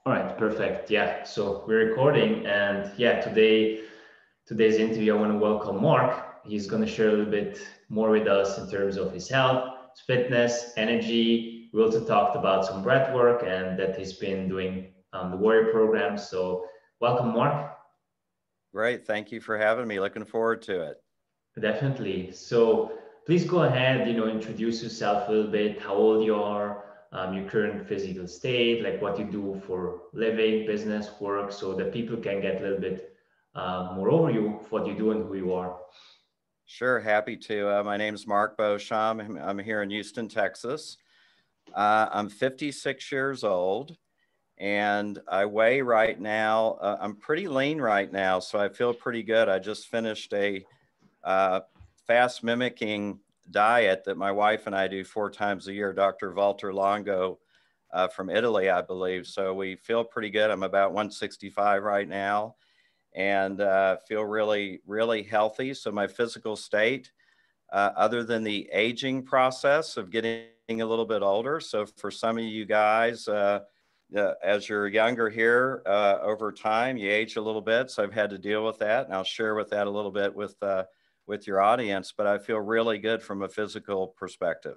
All right, perfect. Yeah, so we're recording, and yeah, today's interview, I want to welcome Mark. He's going to share a little bit more with us in terms of his health, his fitness, energy. We also talked about some breath work and that he's been doing the Warrior program. So, welcome, Mark. Great. Thank you for having me. Looking forward to it. Definitely. So, please go ahead. Introduce yourself a little bit. How old you are, your current physical state, like what you do for living, business, work, so that people can get a little bit more overview of what you do and who you are. Sure. Happy to. My name's Marc Beauchamp. I'm here in Houston, Texas. I'm 56 years old and I weigh right now. I'm pretty lean right now, so I feel pretty good. I just finished a uh, fast mimicking diet that my wife and I do 4 times a year, Dr. Walter Longo from Italy, I believe. So we feel pretty good. I'm about 165 right now and feel really, really healthy. So my physical state, other than the aging process of getting a little bit older. So for some of you guys, as you're younger here, over time, you age a little bit. So I've had to deal with that, and I'll share with that a little bit with your audience. But I feel really good from a physical perspective.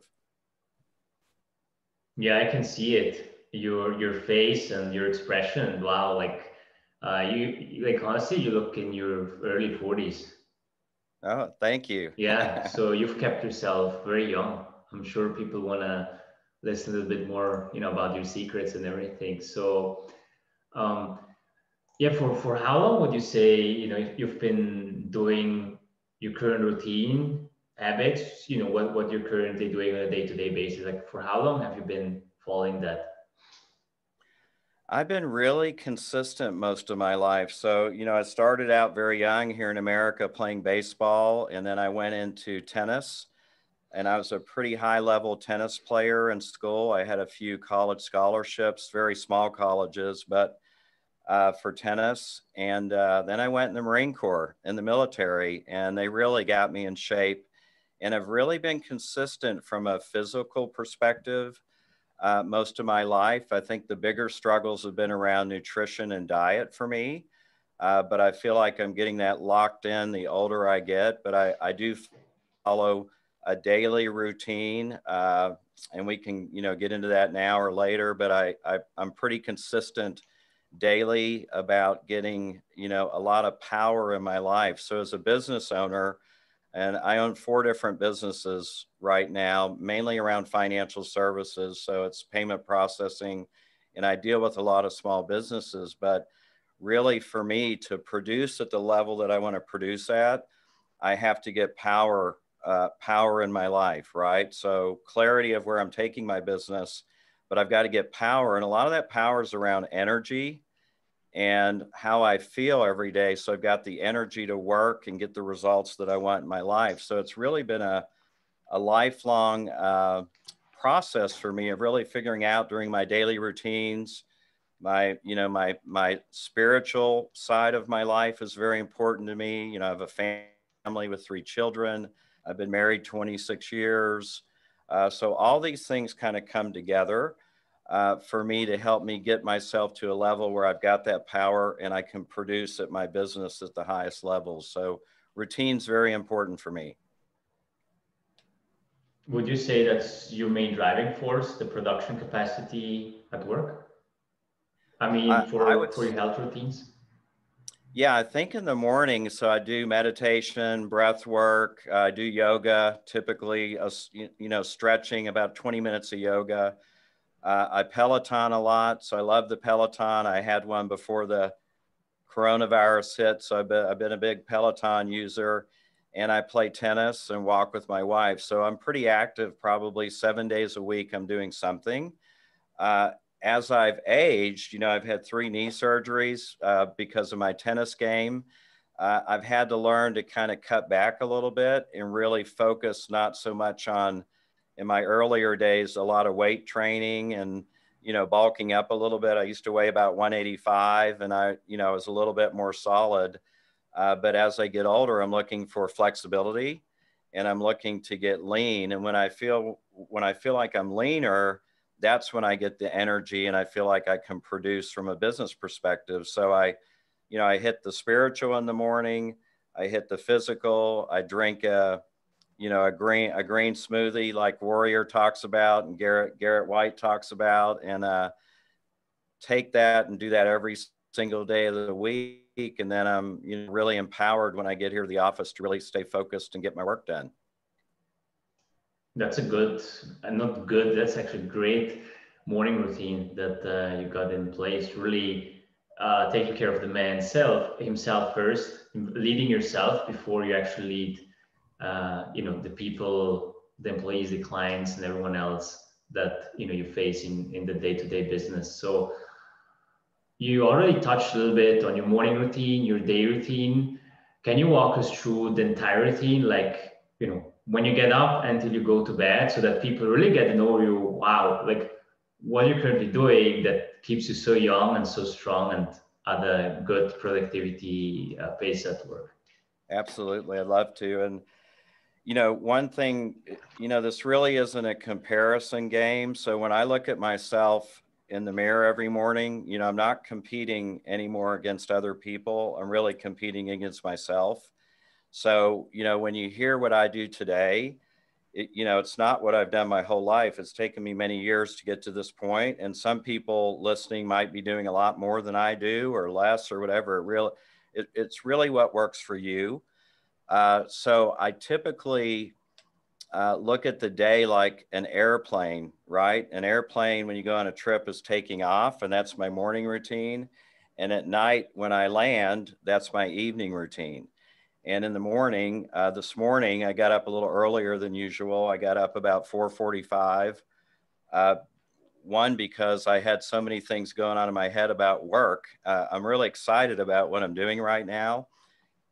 Yeah, I can see it. Your face and your expression. Wow, like like honestly, you look in your early 40s. Oh, thank you. Yeah, so you've kept yourself very young. I'm sure people want to listen a little bit more, about your secrets and everything. So, um, yeah, for how long would you say, if you've been doing your current routine habits, what you're currently doing on a day-to-day basis? Like, for how long have you been following that? I've been really consistent most of my life. So, I started out very young here in America playing baseball, and then I went into tennis. And I was a pretty high level tennis player in school. I had a few college scholarships, very small colleges, but for tennis. And then I went in the Marine Corps in the military, and they really got me in shape. And I've really been consistent from a physical perspective most of my life. I think the bigger struggles have been around nutrition and diet for me. But I feel like I'm getting that locked in the older I get. But I do follow a daily routine, and we can get into that now or later. But I'm pretty consistent daily about getting a lot of power in my life. So as a business owner, and I own 4 different businesses right now, mainly around financial services. So it's payment processing, and I deal with a lot of small businesses. But really, for me to produce at the level that I want to produce at, I have to get power in my life, right? So clarity of where I'm taking my business, but I've got to get power, and a lot of that power is around energy and how I feel every day. So I've got the energy to work and get the results that I want in my life. So it's really been a lifelong process for me of really figuring out during my daily routines. My spiritual side of my life is very important to me. I have a family with 3 children. I've been married 26 years. So all these things kind of come together for me to help me get myself to a level where I've got that power and I can produce at my business at the highest levels. So routine's very important for me. Would you say that's your main driving force, the production capacity at work? I mean, I for would your health routines? Yeah, I think in the morning. So I do meditation, breath work. I do yoga, typically, stretching about 20 minutes of yoga. I Peloton a lot. So I love the Peloton. I had one before the coronavirus hit. So I've been a big Peloton user, and I play tennis and walk with my wife. So I'm pretty active, probably 7 days a week. I'm doing something. Uh, as I've aged, I've had 3 knee surgeries because of my tennis game. I've had to learn to kind of cut back a little bit and really focus not so much on, in my earlier days, a lot of weight training and, bulking up a little bit. I used to weigh about 185 and I was a little bit more solid. But as I get older, I'm looking for flexibility and I'm looking to get lean. And when I feel like I'm leaner, that's when I get the energy and I feel like I can produce from a business perspective. So I hit the spiritual in the morning, I hit the physical, I drink a green smoothie like Warrior talks about and Garrett White talks about, and take that and do that every single day of the week. And then I'm really empowered when I get here to the office to really stay focused and get my work done. That's a good, and not good, that's actually great morning routine that you got in place. Really taking care of the man himself first, leading yourself before you actually lead, the people, the employees, the clients, and everyone else that you face in the day-to-day business. So you already touched a little bit on your morning routine, your day routine. Can you walk us through the entire routine, like, when you get up until you go to bed, so that people really get to know you? Wow, like what you're currently doing that keeps you so young and so strong and at a good productivity pace at work. Absolutely. I'd love to. And, one thing, this really isn't a comparison game. So when I look at myself in the mirror every morning, I'm not competing anymore against other people. I'm really competing against myself. So, when you hear what I do today, it's not what I've done my whole life. It's taken me many years to get to this point. And some people listening might be doing a lot more than I do or less or whatever. It's really what works for you. So I typically look at the day like an airplane, right? An airplane, when you go on a trip, is taking off, and that's my morning routine. And at night, when I land, that's my evening routine. And in the morning, this morning, I got up a little earlier than usual. I got up about 4:45. One, because I had so many things going on in my head about work. I'm really excited about what I'm doing right now.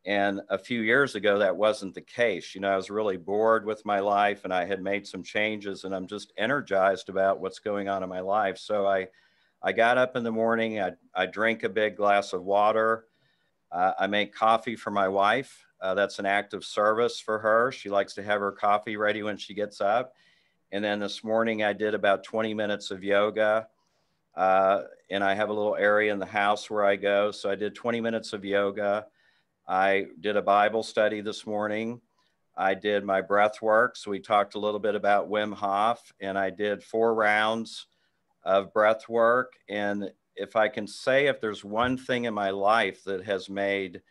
And a few years ago, that wasn't the case. I was really bored with my life and I had made some changes, and I'm just energized about what's going on in my life. So I got up in the morning, I drink a big glass of water. I make coffee for my wife. That's an act of service for her. She likes to have her coffee ready when she gets up. And then this morning I did about 20 minutes of yoga. And I have a little area in the house where I go. So I did 20 minutes of yoga. I did a Bible study this morning. I did my breath work. So we talked a little bit about Wim Hof, and I did 4 rounds of breath work. And if I can say, if there's one thing in my life that has made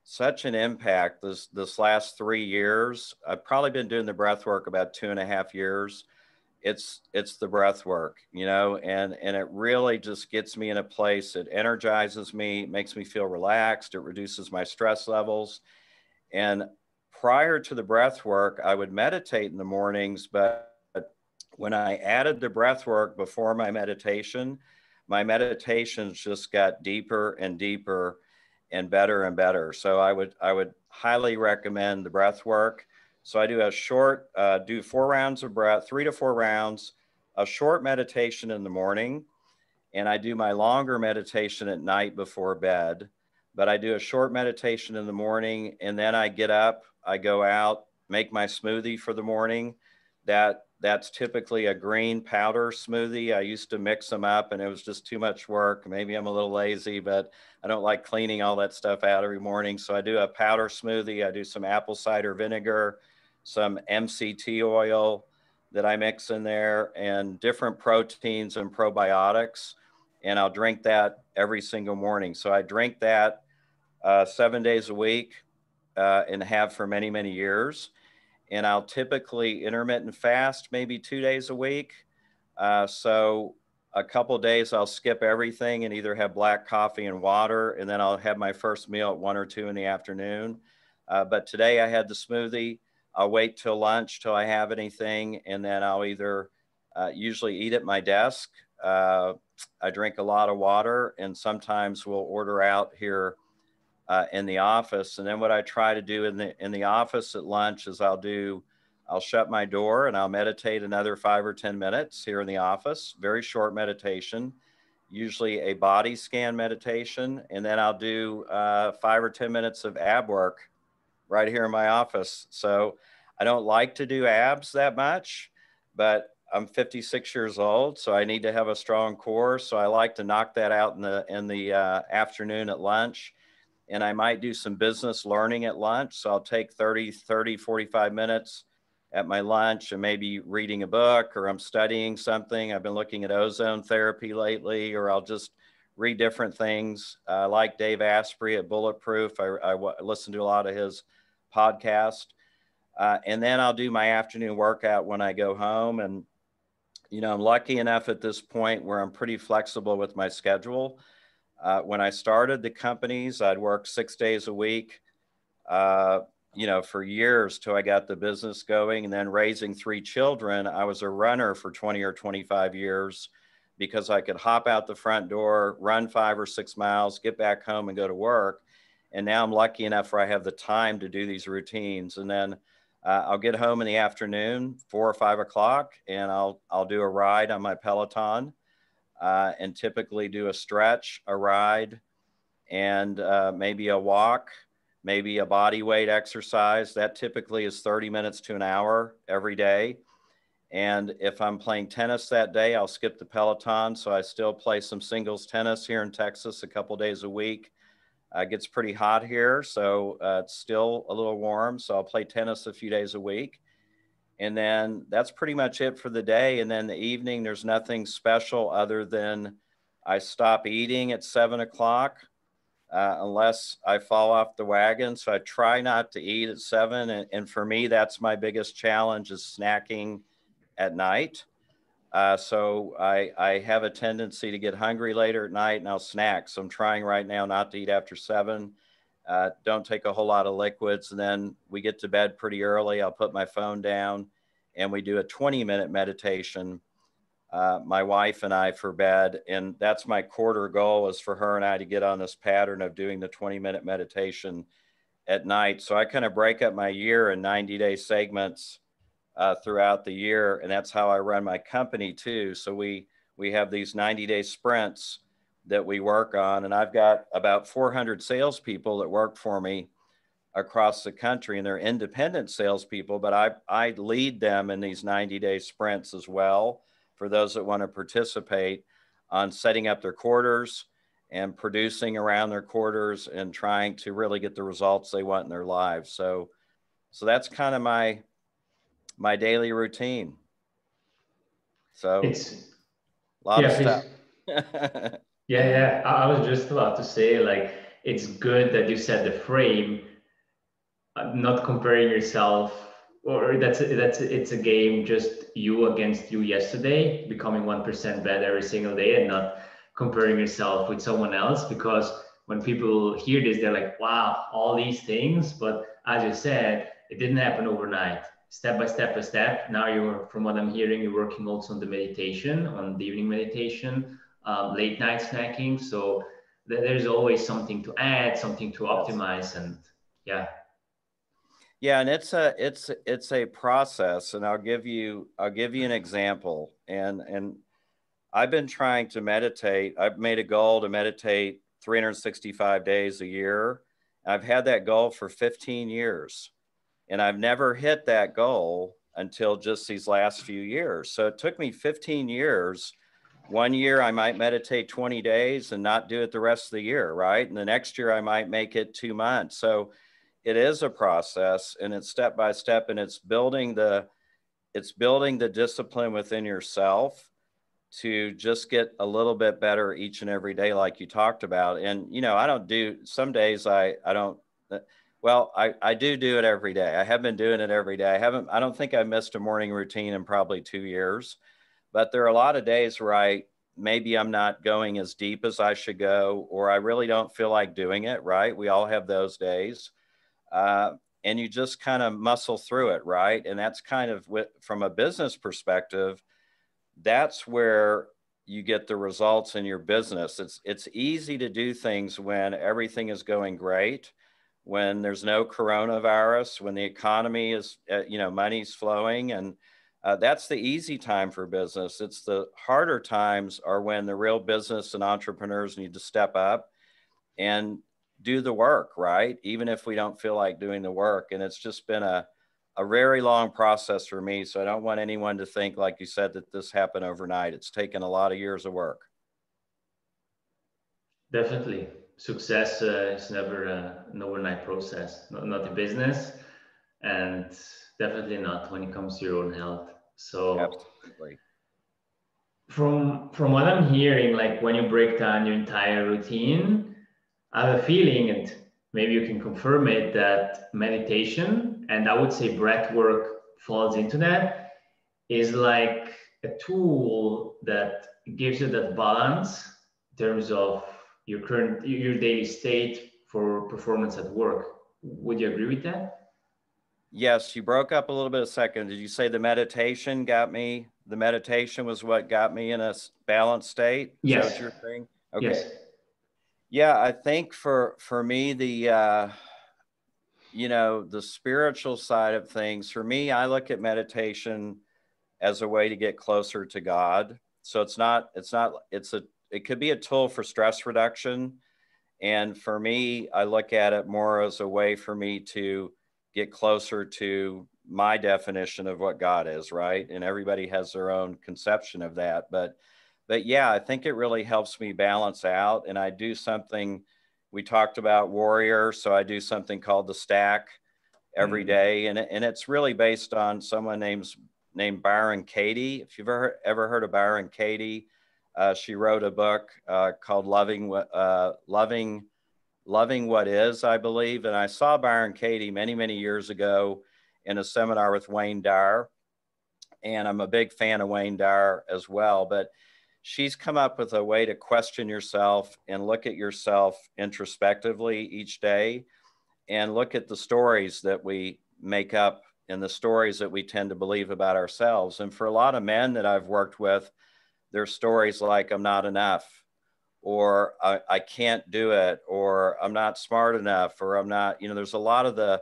such an impact this last 3 years, I've probably been doing the breath work about 2.5 years. It's the breath work, and it really just gets me in a place. It energizes me, makes me feel relaxed. It reduces my stress levels. And prior to the breath work, I would meditate in the mornings, but when I added the breath work before my meditations just got deeper and deeper and better. So I would highly recommend the breath work. So I do do 4 rounds of breath, 3 to 4 rounds, a short meditation in the morning, and I do my longer meditation at night before bed. But I do a short meditation in the morning, and then I get up, I go out, make my smoothie for the morning. That's typically a green powder smoothie. I used to mix them up and it was just too much work. Maybe I'm a little lazy, but I don't like cleaning all that stuff out every morning. So I do a powder smoothie. I do some apple cider vinegar, some MCT oil that I mix in there, and different proteins and probiotics. And I'll drink that every single morning. So I drink that 7 days a week and have for many, many years. And I'll typically intermittent fast maybe 2 days a week. So a couple of days I'll skip everything and either have black coffee and water, and then I'll have my first meal at 1 or 2 in the afternoon. But today I had the smoothie. I'll wait till lunch till I have anything, and then I'll either usually eat at my desk. I drink a lot of water, and sometimes we'll order out here in the office. And then what I try to do in the office at lunch is I'll shut my door and I'll meditate another 5 or 10 minutes here in the office. Very short meditation, usually a body scan meditation. And then I'll do 5 or 10 minutes of ab work right here in my office. So I don't like to do abs that much, but I'm 56 years old, so I need to have a strong core. So I like to knock that out in the afternoon at lunch. And I might do some business learning at lunch. So I'll take 45 minutes at my lunch and maybe reading a book, or I'm studying something. I've been looking at ozone therapy lately, or I'll just read different things. I like Dave Asprey at Bulletproof. I listen to a lot of his podcast. And then I'll do my afternoon workout when I go home. And, you know, I'm lucky enough at this point where I'm pretty flexible with my schedule. When I started the companies, I'd work 6 days a week, you know, for years till I got the business going. And then raising 3 children, I was a runner for 20 or 25 years because I could hop out the front door, run 5 or 6 miles, get back home and go to work. And now I'm lucky enough where I have the time to do these routines. And then I'll get home in the afternoon, 4 or 5 o'clock, and I'll do a ride on my Peloton, and typically do a stretch, a ride, and maybe a walk, maybe a body weight exercise. That typically is 30 minutes to an hour every day. And if I'm playing tennis that day, I'll skip the Peloton. So I still play some singles tennis here in Texas a couple days a week. It gets pretty hot here, so it's still a little warm. So I'll play tennis a few days a week. And then that's pretty much it for the day. And then the evening, there's nothing special other than I stop eating at 7 o'clock, unless I fall off the wagon. So I try not to eat at 7. And for me, that's my biggest challenge, is snacking at night. So I have a tendency to get hungry later at night, and I'll snack. So I'm trying right now not to eat after 7. Don't take a whole lot of liquids. And then we get to bed pretty early. I'll put my phone down and we do a 20-minute meditation, my wife and I, for bed. And that's my quarter goal, is for her and I to get on this pattern of doing the 20-minute meditation at night. So I kind of break up my year in 90-day segments throughout the year. And that's how I run my company too. So we have these 90-day sprints that we work on. And I've got about 400 salespeople that work for me across the country, and they're independent salespeople, but I lead them in these 90-day sprints as well, for those that want to participate, on setting up their quarters and producing around their quarters and trying to really get the results they want in their lives. So that's kind of my daily routine. So It's a lot of yeah, stuff. please. Yeah. I was just about to say, like, it's good that you set the frame, not comparing yourself, or it's a game just you against you yesterday, becoming 1% better every single day, and not comparing yourself with someone else. Because when people hear this, they're like, wow, all these things. But as you said, it didn't happen overnight. Step by step by step. Now you're, from what I'm hearing, you're working also on the meditation, on the evening meditation, late night snacking. So there's always something to add, something to optimize. And yeah. Yeah, and it's a process, and I'll give you an example. And I've been trying to meditate. I've made a goal to meditate 365 days a year. I've had that goal for 15 years, and I've never hit that goal until just these last few years. So it took me 15 years. One year I might meditate 20 days and not do it the rest of the year, right? And the next year I might make it 2 months. So it is a process, and it's step by step, and it's building the discipline within yourself to just get a little bit better each and every day, like you talked about. And, you know, I don't do, some days I don't, well, I do it every day. I have been doing it every day. I don't think I missed a morning routine in probably 2 years, but there are a lot of days where maybe I'm not going as deep as I should go, or I really don't feel like doing it, right? We all have those days. And you just kind of muscle through it, right? And that's kind of from a business perspective, that's where you get the results in your business. It's easy to do things when everything is going great, when there's no coronavirus, when the economy is, money's flowing, and that's the easy time for business. It's the harder times are when the real business and entrepreneurs need to step up and do the work, right? Even if we don't feel like doing the work. And it's just been a a very long process for me. So I don't want anyone to think, like you said, that this happened overnight. It's taken a lot of years of work. Definitely. Success is never an overnight process, not a business, and definitely not when it comes to your own health. So Absolutely. from what I'm hearing, like when you break down your entire routine, I have a feeling, and maybe you can confirm it, that meditation, and I would say breath work falls into that, is like a tool that gives you that balance in terms of your daily state for performance at work. Would you agree with that? Yes, you broke up a little bit a second. Did you say the meditation got me? The meditation was what got me in a balanced state? Is that what Yes. you're saying? Okay. Yes. Yeah, I think for me, the spiritual side of things, for me, I look at meditation as a way to get closer to God. So it could be a tool for stress reduction. And for me, I look at it more as a way for me to get closer to my definition of what God is, right? And everybody has their own conception of that. But yeah, I think it really helps me balance out. And I do something, we talked about warrior. So I do something called the stack every day. And it's really based on someone named Byron Katie. If you've ever heard of Byron Katie, she wrote a book called Loving What Is, I believe. And I saw Byron Katie many, many years ago in a seminar with Wayne Dyer. And I'm a big fan of Wayne Dyer as well. But she's come up with a way to question yourself and look at yourself introspectively each day and look at the stories that we make up and the stories that we tend to believe about ourselves. And for a lot of men that I've worked with, there's stories like, I'm not enough, or I can't do it, or I'm not smart enough, or I'm not, there's a lot of the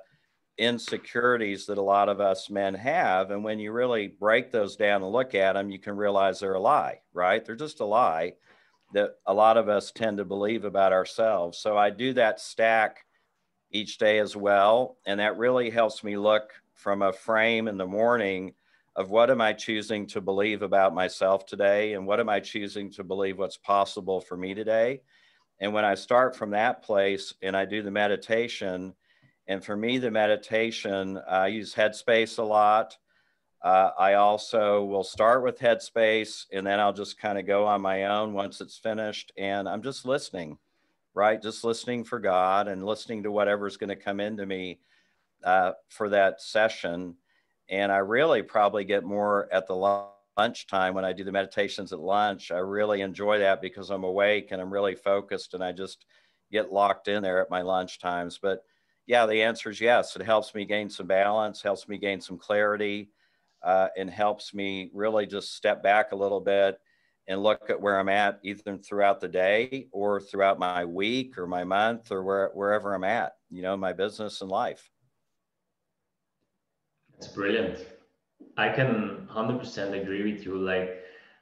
insecurities that a lot of us men have. And when you really break those down and look at them, you can realize they're a lie, right? They're just a lie that a lot of us tend to believe about ourselves. So I do that stack each day as well. And that really helps me look from a frame in the morning of what am I choosing to believe about myself today? And what am I choosing to believe what's possible for me today? And when I start from that place and I do the meditation, and for me, the meditation, I use Headspace a lot. I also will start with Headspace and then I'll just kind of go on my own once it's finished. And I'm just listening, right? Just listening for God and listening to whatever's going to come into me for that session. And I really probably get more at the lunchtime when I do the meditations at lunch. I really enjoy that because I'm awake and I'm really focused and I just get locked in there at my lunch times. But yeah, the answer is yes. It helps me gain some balance, helps me gain some clarity, and helps me really just step back a little bit and look at where I'm at, either throughout the day or throughout my week or my month or wherever I'm at, my business and life. It's brilliant. I can 100% agree with you. Like,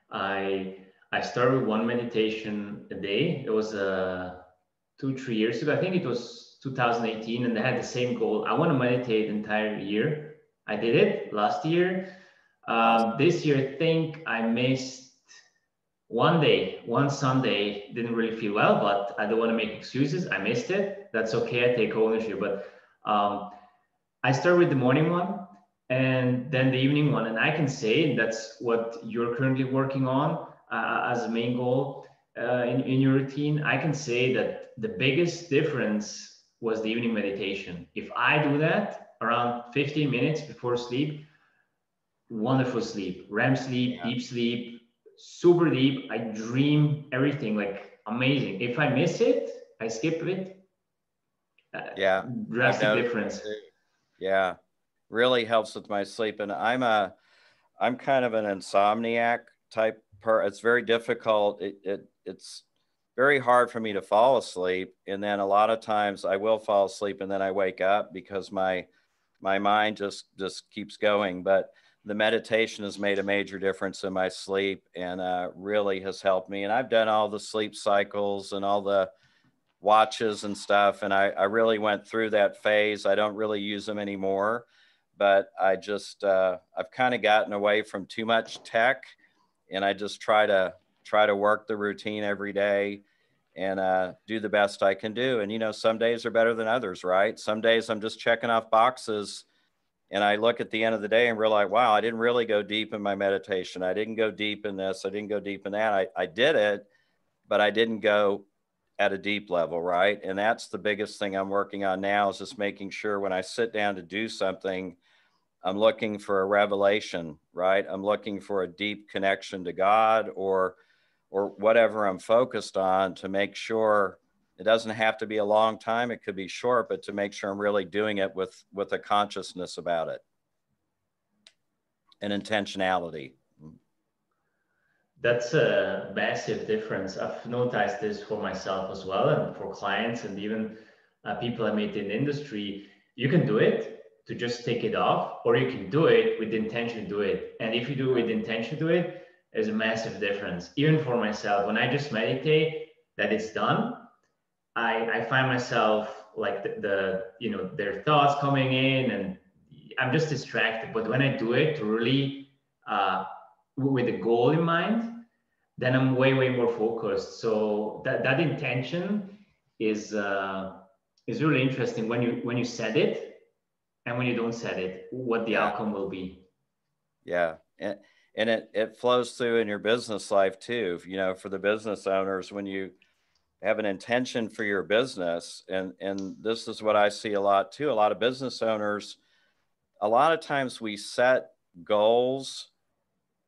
I I started with one meditation a day. It was 2 3 years ago. I think it was 2018, and I had the same goal. I want to meditate the entire year. I did it last year. Awesome. This year, I think I missed one day, one Sunday. Didn't really feel well, but I don't want to make excuses. I missed it. That's okay. I take ownership. But I start with the morning one and then the evening one. And I can say that's what you're currently working on as a main goal in your routine. I can say that the biggest difference was the evening meditation. If I do that around 15 minutes before sleep, wonderful sleep, REM sleep, Yeah. deep sleep, super deep. I dream everything like amazing. If I miss it, I skip it. Uh, Yeah. I've Drastic noticed difference. that too. Yeah. Really helps with my sleep. And I'm kind of an insomniac type it's very difficult. It's very hard for me to fall asleep. And then a lot of times I will fall asleep and then I wake up because my mind just keeps going. But the meditation has made a major difference in my sleep and really has helped me. And I've done all the sleep cycles and all the watches and stuff. And I really went through that phase. I don't really use them anymore, but I've kind of gotten away from too much tech, and I just try to work the routine every day and do the best I can do. And, some days are better than others, right? Some days I'm just checking off boxes, and I look at the end of the day and realize, wow, I didn't really go deep in my meditation. I didn't go deep in this. I didn't go deep in that. I did it, but I didn't go at a deep level, right? And that's the biggest thing I'm working on now, is just making sure when I sit down to do something, I'm looking for a revelation, right? I'm looking for a deep connection to God, or whatever I'm focused on, to make sure it doesn't have to be a long time. It could be short, but to make sure I'm really doing it with a consciousness about it and intentionality. That's a massive difference. I've noticed this for myself as well, and for clients, and even people I meet in the industry. You can do it to just take it off, or you can do it with the intention to do it. And if you do it with the intention to do it, there's a massive difference. Even for myself, when I just meditate, that it's done, I find myself like their thoughts coming in, and I'm just distracted. But when I do it really with a goal in mind, then I'm way more focused. So that intention is really interesting when you set it, and when you don't set it, what the Yeah. outcome will be. Yeah. And it flows through in your business life too. For the business owners, when you have an intention for your business, and this is what I see a lot too. A lot of business owners, a lot of times we set goals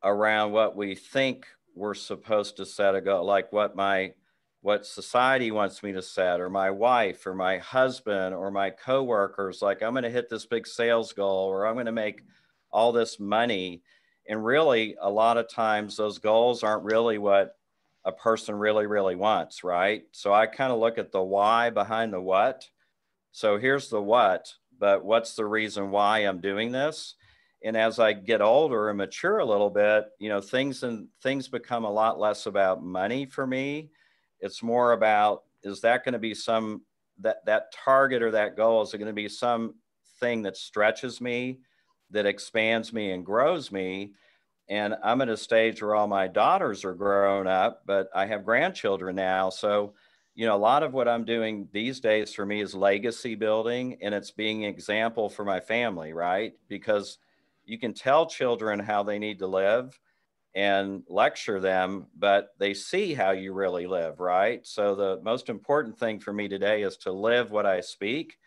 around what we think we're supposed to set a goal, like what society wants me to set, or my wife or my husband or my coworkers. Like, I'm going to hit this big sales goal, or I'm going to make all this money. And really, a lot of times those goals aren't really what a person really wants, right? So I kind of look at the why behind the what. So here's the what, but what's the reason why I'm doing this? And as I get older and mature a little bit, things become a lot less about money for me. It's more about, is that going to be that target or that goal? Is it going to be some thing that stretches me, that expands me and grows me? And I'm at a stage where all my daughters are grown up, but I have grandchildren now. So, a lot of what I'm doing these days for me is legacy building, and it's being an example for my family, right? Because you can tell children how they need to live and lecture them, but they see how you really live, right? So the most important thing for me today is to live what I speak.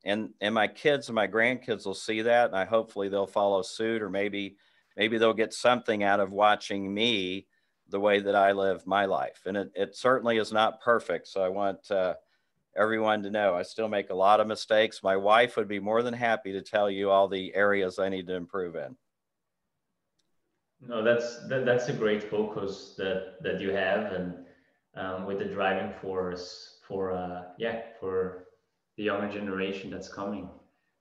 And my kids and my grandkids will see that, and hopefully they'll follow suit, or maybe they'll get something out of watching me, the way that I live my life. And it certainly is not perfect. So I want everyone to know I still make a lot of mistakes. My wife would be more than happy to tell you all the areas I need to improve in. No, that's a great focus that you have, and with the driving force for for the younger generation that's coming.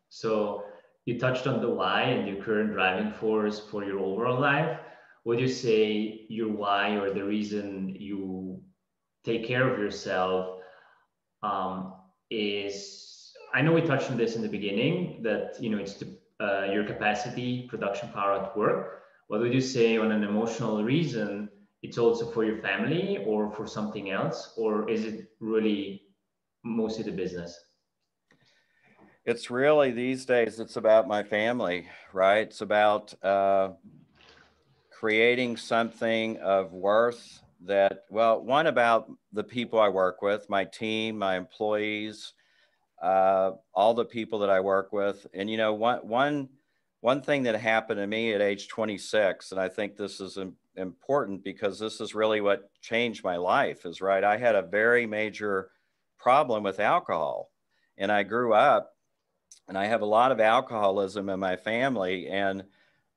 So you touched on the why and your current driving force for your overall life. Would you say your why, or the reason you take care of yourself, um, is, I know we touched on this in the beginning, that it's your capacity, production power at work. What would you say on an emotional reason? It's also for your family, or for something else, or is it really mostly the business? It's really, these days, it's about my family, right? It's about creating something of worth that, well, one, about the people I work with, my team, my employees, all the people that I work with. And, one thing that happened to me at age 26, and I think this is important because this is really what changed my life, is, right, I had a very major problem with alcohol. And I grew up, and I have a lot of alcoholism in my family. And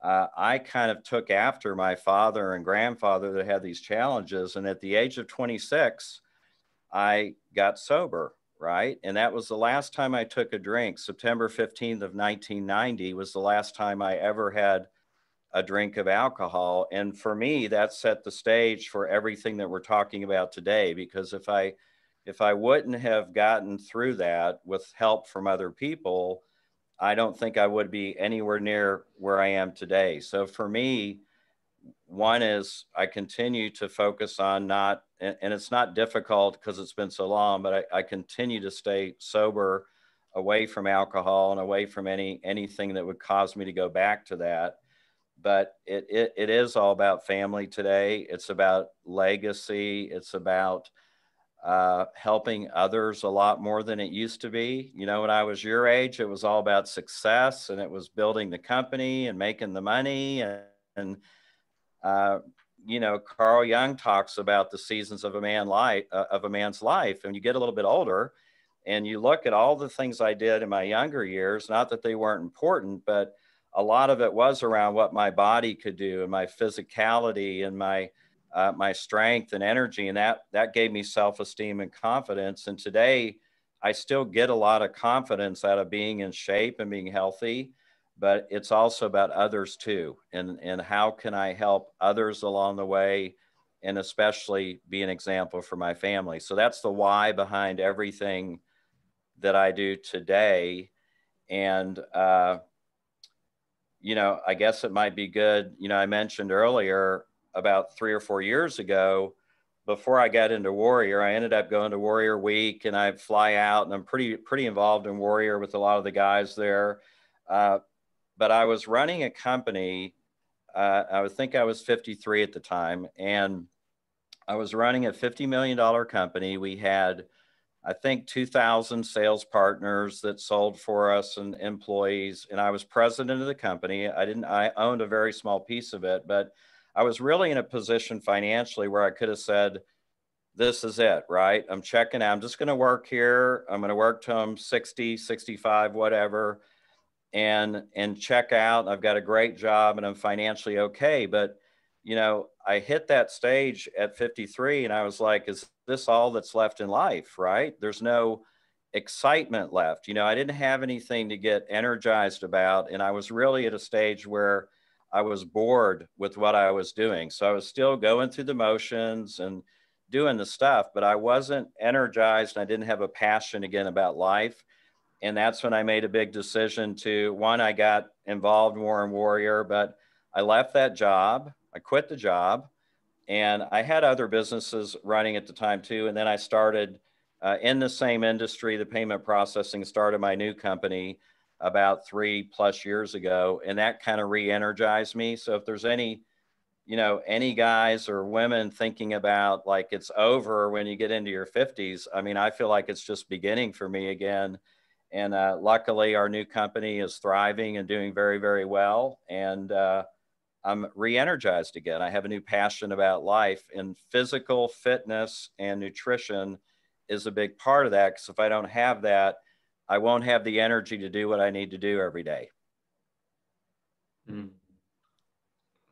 I kind of took after my father and grandfather that had these challenges. And at the age of 26, I got sober, right? And that was the last time I took a drink. September 15th of 1990 was the last time I ever had a drink of alcohol. And for me, that set the stage for everything that we're talking about today. Because if I wouldn't have gotten through that with help from other people, I don't think I would be anywhere near where I am today. So for me, one is I continue to focus on not, and it's not difficult because it's been so long, but I continue to stay sober, away from alcohol and away from anything that would cause me to go back to that. But it is all about family today. It's about legacy. It's about helping others a lot more than it used to be. You know, when I was your age, it was all about success and it was building the company and making the money. And uh, you know, Carl Jung talks about the seasons of of a man's life. And you get a little bit older and you look at all the things I did in my younger years, not that they weren't important, but a lot of it was around what my body could do and my physicality and my strength and energy, and that gave me self-esteem and confidence. And today, I still get a lot of confidence out of being in shape and being healthy, but it's also about others too, and how can I help others along the way, and especially be an example for my family. So that's the why behind everything that I do today. And you know, I guess it might be good. You know, I mentioned earlier about 3 or 4 years ago, before I got into Warrior, I ended up going to Warrior Week, and I fly out, and I'm pretty involved in Warrior with a lot of the guys there. Uh, but I was running a company. I would think I was 53 at the time, and I was running a $50 million company. We had, I think, 2,000 sales partners that sold for us and employees. And I was president of the company. I owned a very small piece of it, but I was really in a position financially where I could have said, this is it, right? I'm checking out. I'm just going to work here. I'm going to work till I'm 60, 65, whatever, and check out. I've got a great job and I'm financially okay. But, you know, I hit that stage at 53 and I was like, is this all that's left in life, right? There's no excitement left. You know, I didn't have anything to get energized about. And I was really at a stage where I was bored with what I was doing. So I was still going through the motions and doing the stuff, but I wasn't energized. And I didn't have a passion again about life. And that's when I made a big decision to, one, I got involved more in Warrior, but I left that job. I quit the job, and I had other businesses running at the time too. And then I started in the same industry, the payment processing, started my new company about 3+ years ago. And that kind of re-energized me. So if there's any, you know, any guys or women thinking about like it's over when you get into your 50s, I mean, I feel like it's just beginning for me again. And luckily, our new company is thriving and doing very, very well. And I'm re-energized again. I have a new passion about life, and physical fitness and nutrition is a big part of that. Because if I don't have that, I won't have the energy to do what I need to do every day. Mm.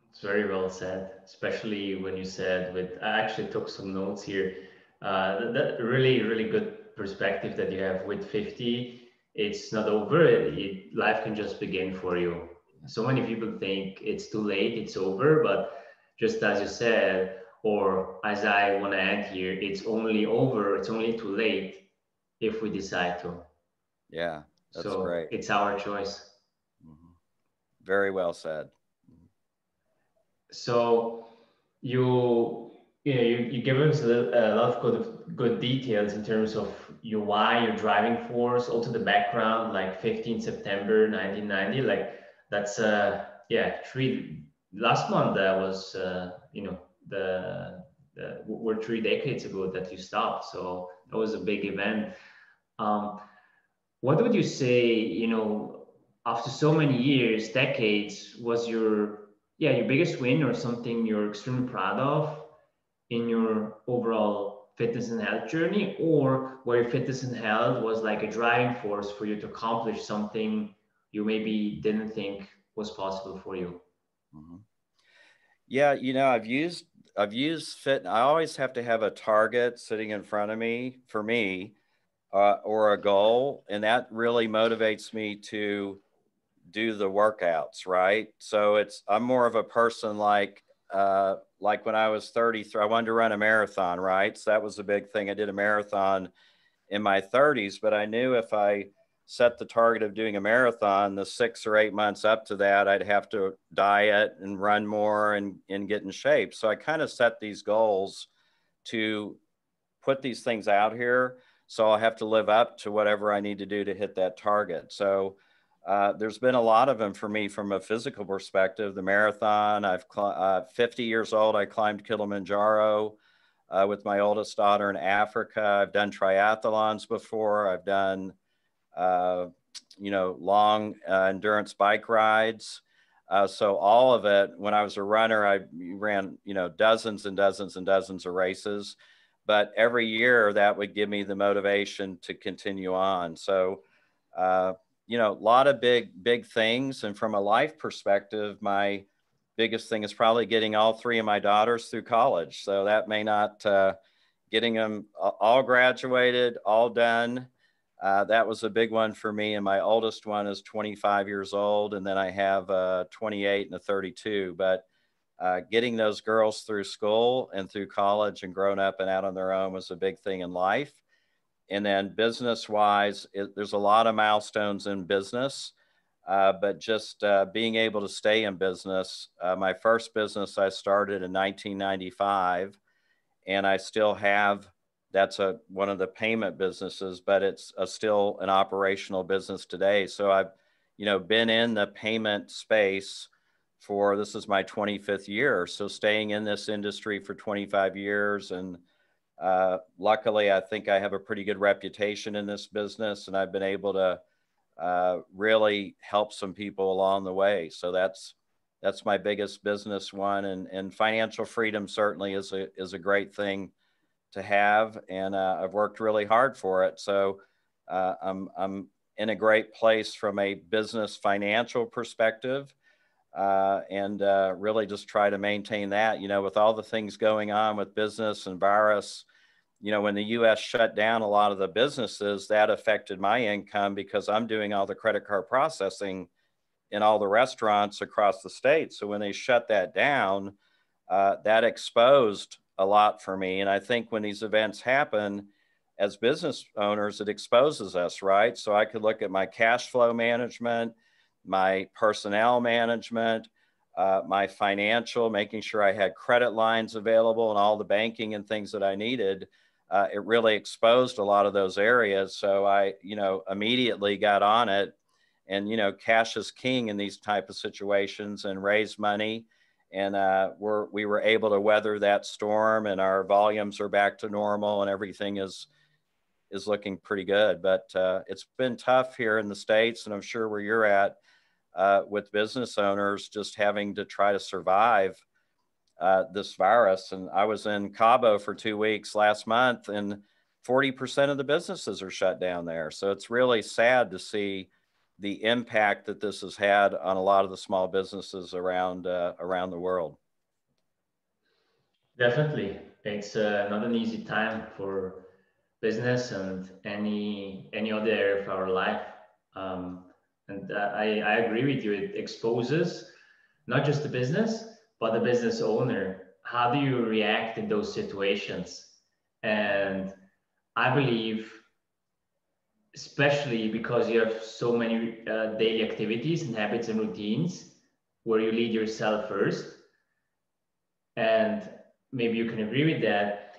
It's very well said, especially when you said with, I actually took some notes here. That really, really good perspective that you have with 50. It's not over. Life can just begin for you. So many people think it's too late, it's over, but just as you said, or as I want to add here, it's only over, it's only too late if we decide to. Yeah, that's So great. it's our choice. Mhm. Very well said. So you you give us a lot of good details in terms of your why, your driving force, also the background, like 15 September 1990. Like that's yeah, three last month that was you know were 3 decades ago that you stopped. So that was a big event. Um, what would you say, you know, after so many years, decades, was your, yeah, your biggest win or something you're extremely proud of in your overall fitness and health journey, or where fitness and health was like a driving force for you to accomplish something you maybe didn't think was possible for you? Mhm. Yeah, you know, I've used fit. I always have to have a target sitting in front of me for me, or a goal, and that really motivates me to do the workouts, right? So I'm more of a person like when I was 33, I wanted to run a marathon, right? So that was a big thing. I did a marathon in my 30s, but I knew if I set the target of doing a marathon, the 6 or 8 months up to that, I'd have to diet and run more and get in shape. So I kind of set these goals to put these things out here. So I'll have to live up to whatever I need to do to hit that target. So there's been a lot of them for me from a physical perspective. The marathon, 50 years old, I climbed Kilimanjaro with my oldest daughter in Africa. I've done triathlons before. I've done, long endurance bike rides. So all of it, when I was a runner, I ran, dozens and dozens and dozens of races. But every year that would give me the motivation to continue on. So, a lot of big things. And from a life perspective, my biggest thing is probably getting all 3 of my daughters through college. So that may not, getting them all graduated, all done. That was a big one for me. And my oldest one is 25 years old. And then I have a 28 and a 32. But getting those girls through school and through college and grown up and out on their own was a big thing in life. And then business wise, there's a lot of milestones in business, but just being able to stay in business. My first business I started in 1995, and I still have, that's one of the payment businesses, but it's still an operational business today. So I've, been in the payment space for, this is my 25th year. So staying in this industry for 25 years. And luckily, I think I have a pretty good reputation in this business, and I've been able to really help some people along the way. So that's my biggest business one. And financial freedom certainly is a great thing to have. And I've worked really hard for it. So I'm in a great place from a business financial perspective. And really just try to maintain that, with all the things going on with business and virus. When the US shut down a lot of the businesses, that affected my income because I'm doing all the credit card processing in all the restaurants across the state. So when they shut that down, that exposed a lot for me. And I think when these events happen, as business owners, it exposes us, right? So I could look at my cash flow management, my personnel management, my financial, making sure I had credit lines available and all the banking and things that I needed. It really exposed a lot of those areas. So I, immediately got on it, and, cash is king in these type of situations, and raised money. And we were able to weather that storm, and our volumes are back to normal, and everything is looking pretty good. But it's been tough here in the States, and I'm sure where you're at, with business owners just having to try to survive this virus. And I was in Cabo for 2 weeks last month, and 40% of the businesses are shut down there. So it's really sad to see the impact that this has had on a lot of the small businesses around the world. Definitely. It's not an easy time for business and any other area of our life. And I agree with you. It exposes not just the business, but the business owner. How do you react in those situations? And I believe, especially because you have so many daily activities and habits and routines where you lead yourself first, and maybe you can agree with that,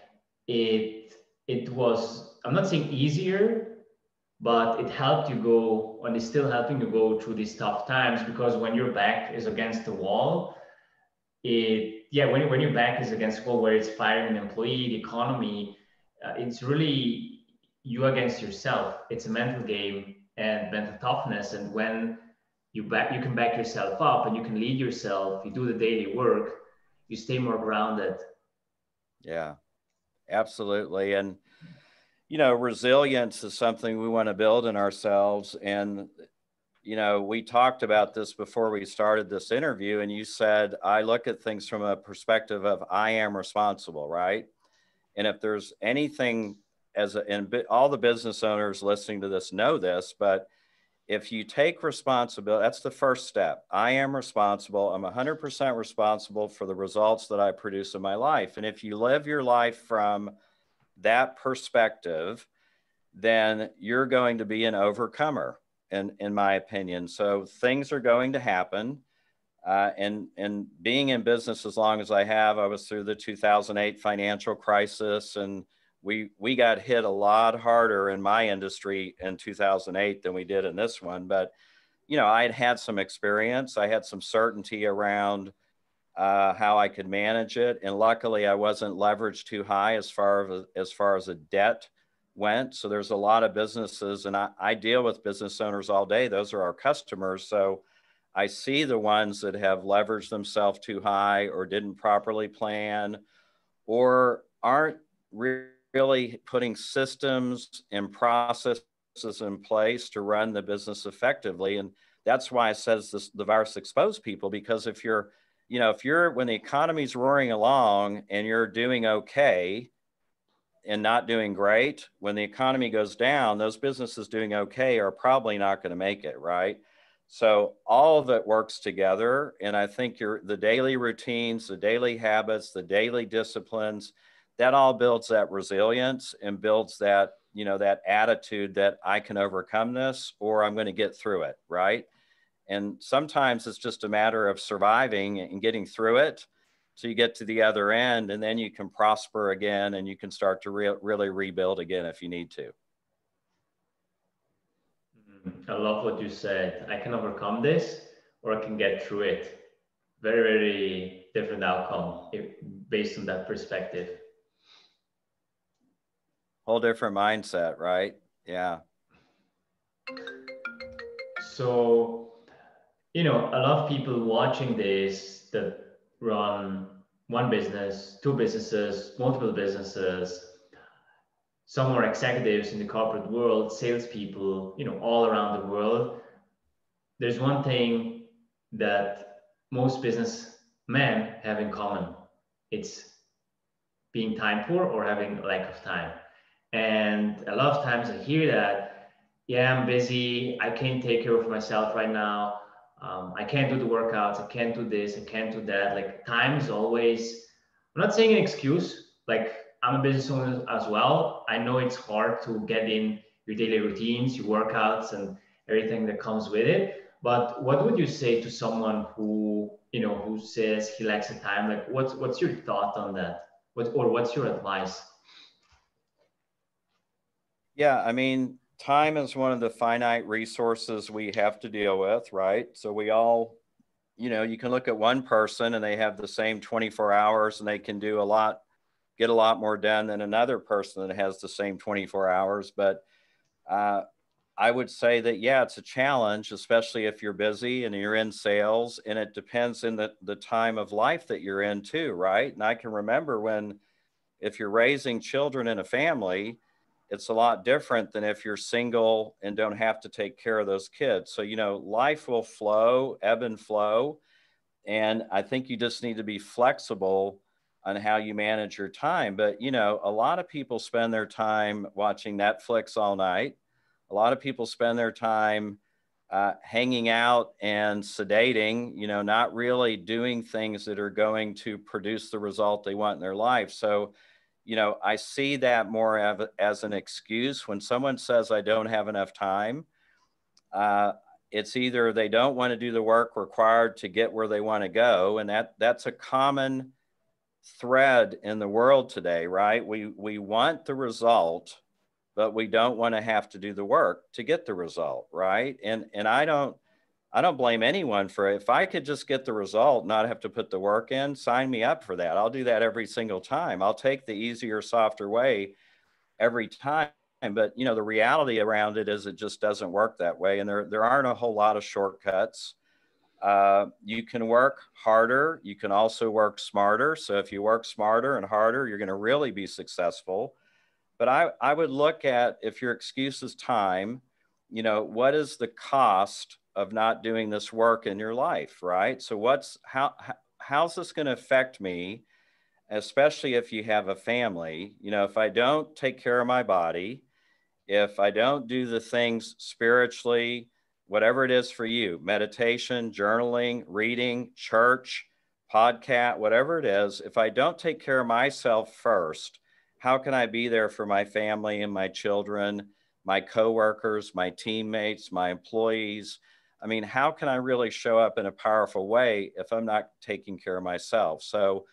it was, I'm not saying easier, but it helped you go, and it's still helping you go through these tough times, because when your back is against the wall, when your back is against the wall, where it's firing an employee, the economy, it's really you against yourself. It's a mental game and mental toughness. And when you can back yourself up, and you can lead yourself, you do the daily work, you stay more grounded. Yeah, absolutely. And, resilience is something we want to build in ourselves. And, we talked about this before we started this interview, and you said, I look at things from a perspective of I am responsible, right? And if there's anything, and all the business owners listening to this know this, but if you take responsibility, that's the first step. I am responsible. I'm 100% responsible for the results that I produce in my life. And if you live your life from that perspective, then you're going to be an overcomer, in my opinion. So things are going to happen. And being in business as long as I have, I was through the 2008 financial crisis, and we got hit a lot harder in my industry in 2008 than we did in this one. But I had some experience. I had some certainty around how I could manage it, and luckily, I wasn't leveraged too high as far as a debt went. So there's a lot of businesses, and I deal with business owners all day. Those are our customers. So I see the ones that have leveraged themselves too high or didn't properly plan or aren't really putting systems and processes in place to run the business effectively. And that's why it says the virus exposed people, because if you're when the economy's roaring along and you're doing okay and not doing great, when the economy goes down, those businesses doing okay are probably not going to make it, right? So all of it works together. And I think the daily routines, the daily habits, the daily disciplines, that all builds that resilience and builds that attitude that I can overcome this, or I'm going to get through it, right? And sometimes it's just a matter of surviving and getting through it. So you get to the other end, and then you can prosper again, and you can start to really rebuild again if you need to. I love what you said. I can overcome this, or I can get through it. Very, very different outcome based on that perspective. Whole different mindset, right? Yeah. So, a lot of people watching this that run one business, two businesses, multiple businesses, some are executives in the corporate world, salespeople, all around the world. There's one thing that most businessmen have in common. It's being time poor or having a lack of time. And a lot of times I hear that, yeah, I'm busy. I can't take care of myself right now. I can't do the workouts. I can't do this. I can't do that. Like time is always, I'm not saying an excuse. Like I'm a business owner as well. I know it's hard to get in your daily routines, your workouts, and everything that comes with it. But what would you say to someone who says he lacks the time? Like, what's your thought on that? What's your advice? Yeah. I mean, time is one of the finite resources we have to deal with, right? So we all, you can look at one person and they have the same 24 hours and they can get a lot more done than another person that has the same 24 hours. But uh, I would say that, yeah, it's a challenge, especially if you're busy and you're in sales, and it depends in the time of life that you're in too, right? And I can remember if you're raising children in a family, it's a lot different than if you're single and don't have to take care of those kids. So, life will flow, ebb and flow. And I think you just need to be flexible on how you manage your time. But, a lot of people spend their time watching Netflix all night. A lot of people spend their time hanging out and sedating, not really doing things that are going to produce the result they want in their life. So, I see that more as an excuse. When someone says, I don't have enough time, uh, it's either they don't want to do the work required to get where they want to go. And that's a common thread in the world today, right? We want the result, but we don't want to have to do the work to get the result, right? And I don't blame anyone for it. If I could just get the result, not have to put the work in, sign me up for that. I'll do that every single time. I'll take the easier, softer way every time. But the reality around it is it just doesn't work that way. And there aren't a whole lot of shortcuts. You can work harder. You can also work smarter. So if you work smarter and harder, you're going to really be successful. But I would look at, if your excuse is time, what is the cost of not doing this work in your life, right? So how's this going to affect me, especially if you have a family? If I don't take care of my body, if I don't do the things spiritually, whatever it is for you, meditation, journaling, reading, church, podcast, whatever it is, if I don't take care of myself first, how can I be there for my family and my children my coworkers, my teammates, my employees. I mean, how can I really show up in a powerful way if I'm not taking care of myself? So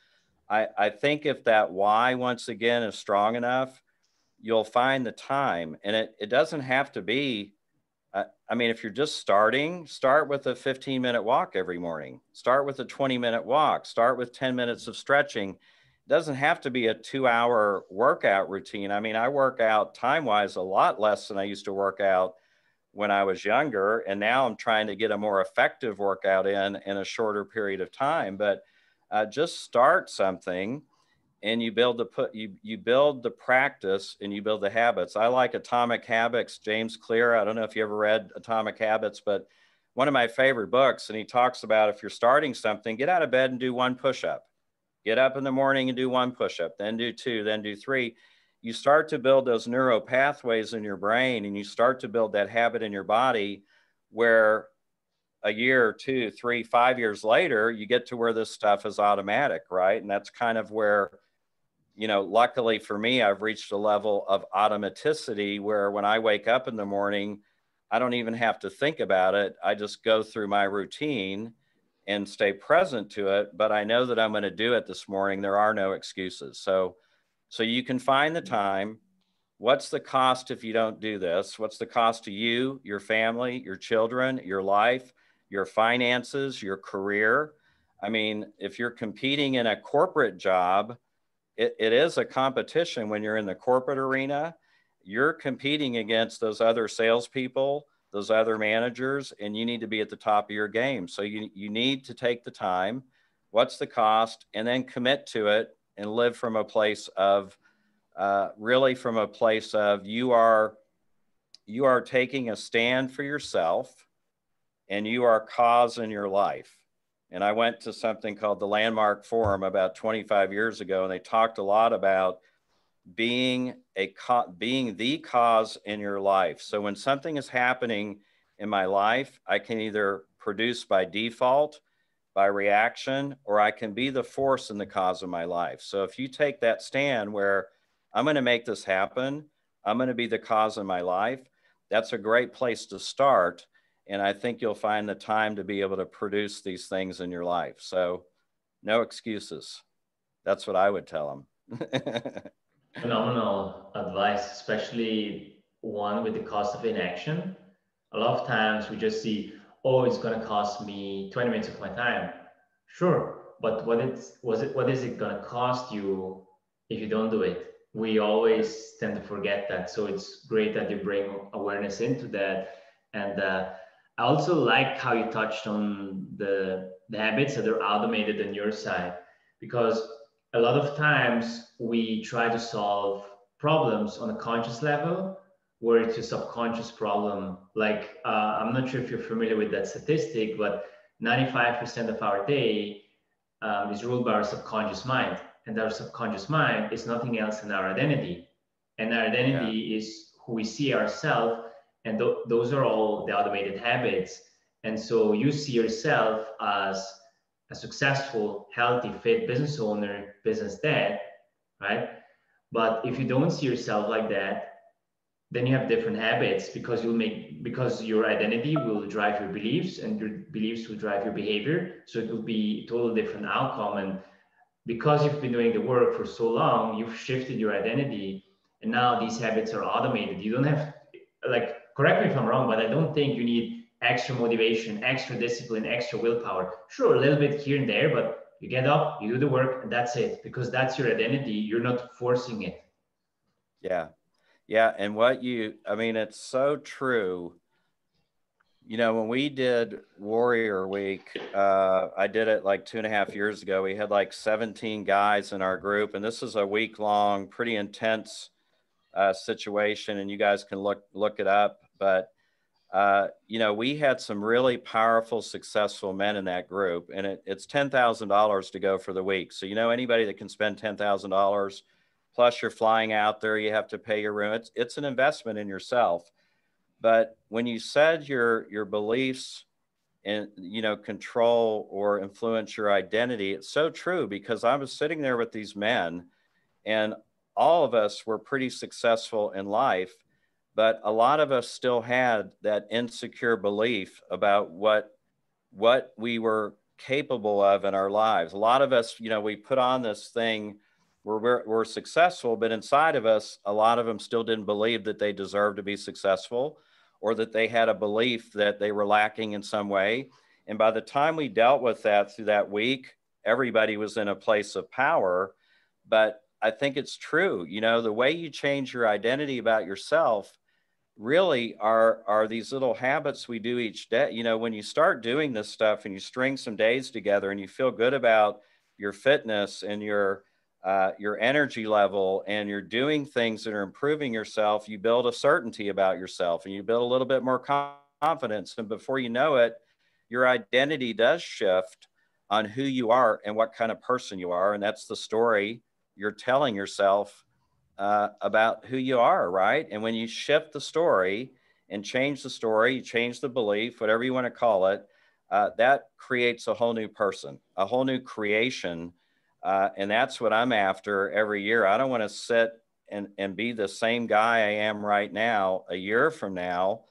I think if that why, once again, is strong enough, you'll find the time. And it doesn't have to be, I mean, if you're just starting, start with a 15-minute walk every morning, start with a 20-minute walk, start with 10 minutes of stretching. It doesn't have to be a 2-hour workout routine. I mean, I work out time-wise a lot less than I used to work out when I was younger. And now I'm trying to get a more effective workout in a shorter period of time. But just start something, and you build you build the practice, and you build the habits. I like Atomic Habits, James Clear. I don't know if you ever read Atomic Habits, but one of my favorite books. And he talks about, if you're starting something, get out of bed and do one push-up. Get up in the morning and do one push-up, then do two, then do three. You start to build those neural pathways in your brain, and you start to build that habit in your body, where a year, 2, 3, 5 years later, you get to where this stuff is automatic, right? And that's kind of where, luckily for me, I've reached a level of automaticity where when I wake up in the morning, I don't even have to think about it. I just go through my routine and stay present to it. But I know that I'm going to do it this morning. There are no excuses. So you can find the time. What's the cost if you don't do this? What's the cost to you, your family, your children, your life, your finances, your career? I mean, if you're competing in a corporate job, it is a competition. When you're in the corporate arena, you're competing against those other salespeople, those other managers, and you need to be at the top of your game. So you need to take the time. What's the cost? And then commit to it and live from a place of, really from a place of, you are taking a stand for yourself, and you are cause in your life. And I went to something called the Landmark Forum about 25 years ago, and they talked a lot about being the cause in your life. So when something is happening in my life, I can either produce by default, by reaction, or I can be the force in the cause of my life. So if you take that stand where I'm going to make this happen, I'm going to be the cause in my life, that's a great place to start. And I think you'll find the time to be able to produce these things in your life. So no excuses. That's what I would tell them. Phenomenal advice, especially one with the cost of inaction. A lot of times we just see, oh, it's going to cost me 20 minutes of my time. Sure, but what is it going to cost you if you don't do it? We always tend to forget that. So it's great that you bring awareness into that. And I also like how you touched on the habits that are automated on your side, because a lot of times we try to solve problems on a conscious level where it's a subconscious problem. Like, I'm not sure if you're familiar with that statistic, but 95% of our day is ruled by our subconscious mind. And our subconscious mind is nothing else than our identity. And our identity is who we see ourselves. And those are all the automated habits. And so you see yourself as a successful, healthy, fit business owner, business dad, right? But if you don't see yourself like that, then you have different habits, because your identity will drive your beliefs, and your beliefs will drive your behavior. So it will be a total different outcome. And because you've been doing the work for so long, you've shifted your identity, and now these habits are automated. You don't have, like, correct me if I'm wrong, but I don't think you need extra motivation, extra discipline, extra willpower. Sure, a little bit here and there, but you get up, you do the work, and that's it, because that's your identity. You're not forcing it. Yeah. Yeah. And I mean, it's so true. When we did Warrior Week, I did it like 2.5 years ago. We had like 17 guys in our group, and this is a week-long, pretty intense situation. And you guys can look it up. But we had some really powerful, successful men in that group, and it's $10,000 to go for the week. So anybody that can spend $10,000, plus you're flying out there, you have to pay your room. It's an investment in yourself. But when you said your beliefs and, control or influence your identity, it's so true, because I was sitting there with these men, and all of us were pretty successful in life, but a lot of us still had that insecure belief about what we were capable of in our lives. A lot of us, you know, we put on this thing where we're successful, but inside of us, a lot of them still didn't believe that they deserved to be successful, or that they had a belief that they were lacking in some way. And by the time we dealt with that through that week, everybody was in a place of power. But I think it's true, you know, the way you change your identity about yourself really are these little habits we do each day. You know, when you start doing this stuff and you string some days together and you feel good about your fitness and your energy level, and you're doing things that are improving yourself, you build a certainty about yourself and you build a little bit more confidence. And before you know it, your identity does shift on who you are and what kind of person you are. And that's the story you're telling yourself about who you are, right? And when you shift the story and change the story, you change the belief, whatever you want to call it, that creates a whole new person, a whole new creation. And that's what I'm after every year. I don't want to sit and be the same guy I am right now a year from now.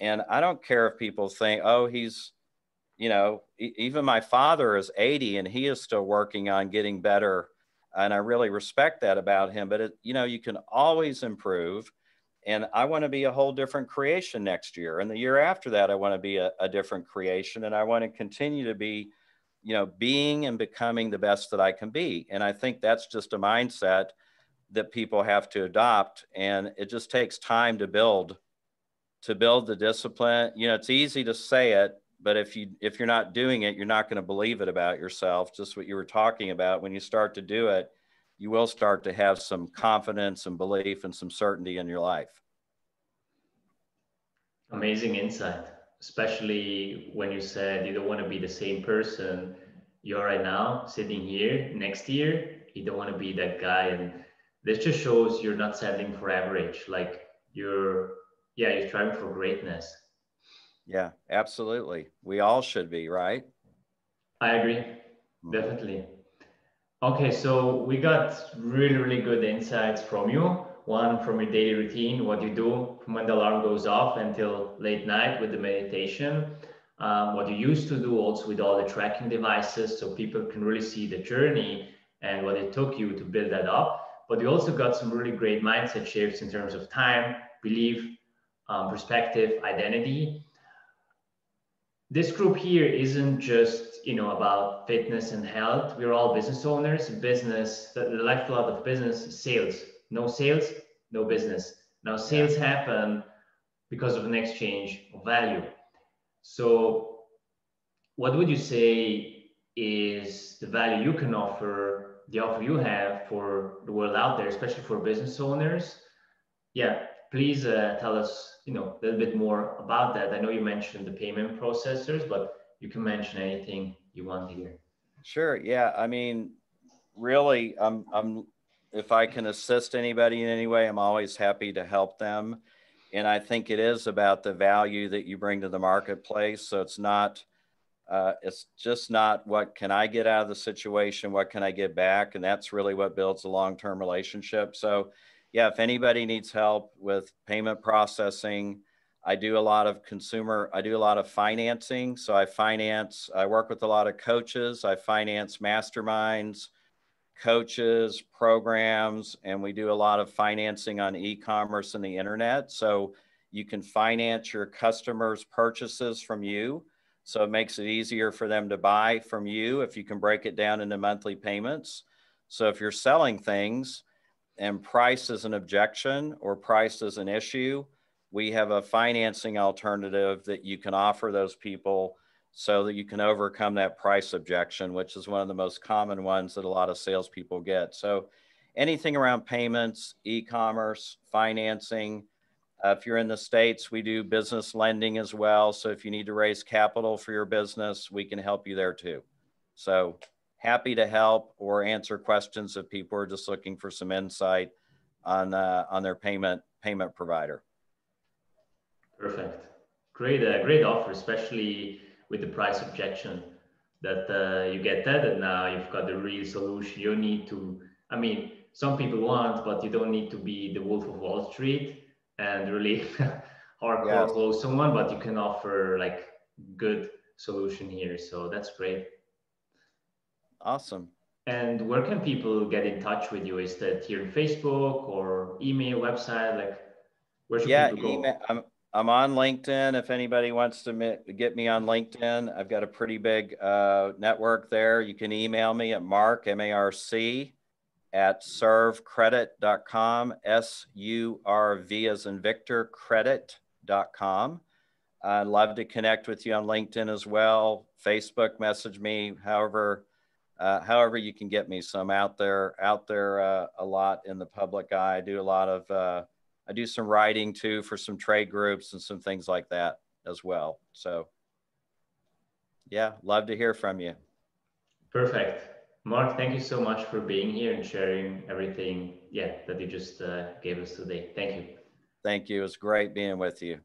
And I don't care if people think, oh, he's, you know, even my father is 80 and he is still working on getting better. And I really respect that about him. But, you know, you can always improve. And I want to be a whole different creation next year. And the year after that, I want to be a different creation. And I want to continue to be, you know, being and becoming the best that I can be. And I think that's just a mindset that people have to adopt. And it just takes time to build the discipline. You know, it's easy to say it, but if you're not doing it, you're not going to believe it about yourself. Just what you were talking about. When you start to do it, you will start to have some confidence and belief and some certainty in your life. Amazing insight, especially when you said you don't want to be the same person you are right now, sitting here next year. You don't want to be that guy. And this just shows you're not settling for average. Like you're striving for greatness. Yeah, absolutely. We all should be, right? I agree, Mhm. definitely. Okay, so we got really, really good insights from you. One from your daily routine, what you do from when the alarm goes off until late night with the meditation. What you used to do also with all the tracking devices, so people can really see the journey and what it took you to build that up. But you also got some really great mindset shifts in terms of time, belief, perspective, identity. This group here isn't just about fitness and health. We're all business owners. Business, the lifeblood of business is sales. No sales, no business. Now Yeah. sales happen because of an exchange of value. So what would you say is the value you can offer, the offer you have for the world out there, especially for business owners? Yeah, please tell us, a little bit more about that. I know you mentioned the payment processors, but you can mention anything you want here. Sure. Yeah. I mean, really, if I can assist anybody in any way, I'm always happy to help them. And I think it is about the value that you bring to the marketplace. So it's just not what can I get out of the situation, what can I get back, and that's really what builds a long-term relationship. So, yeah, if anybody needs help with payment processing, I do a lot of financing. So I work with a lot of coaches, I finance masterminds, coaches, programs, and we do a lot of financing on e-commerce and the internet. So you can finance your customers' purchases from you. So it makes it easier for them to buy from you if you can break it down into monthly payments. So if you're selling things and price is an objection or price is an issue, we have a financing alternative that you can offer those people so that you can overcome that price objection, which is one of the most common ones that a lot of salespeople get. So anything around payments, e-commerce, financing. If you're in the States, we do business lending as well. So if you need to raise capital for your business, we can help you there too. So happy to help or answer questions if people are just looking for some insight on their payment provider. Perfect. Great offer, especially with the price objection that you get that, and now you've got the real solution. You need to, I mean, some people want, but you don't need to be the wolf of Wall Street. and really hardcore Yes. close someone, but you can offer like good solution here. So that's great. Awesome. And where can people get in touch with you? Is that here on Facebook or email, website? Like, where should Yeah, people email. go? I'm on LinkedIn. If anybody wants to get me on LinkedIn, I've got a pretty big network there. You can email me at Marc, M-A-R-C, at survcredit.com, SURV as in Victor, credit.com. I'd love to connect with you on LinkedIn as well. Facebook, message me, however you can get me. So I'm out there a lot in the public eye. I do some writing too for some trade groups and some things like that as well. So yeah, love to hear from you. Perfect. Mark, thank you so much for being here and sharing everything, yeah, that you just gave us today. Thank you. Thank you. It was great being with you.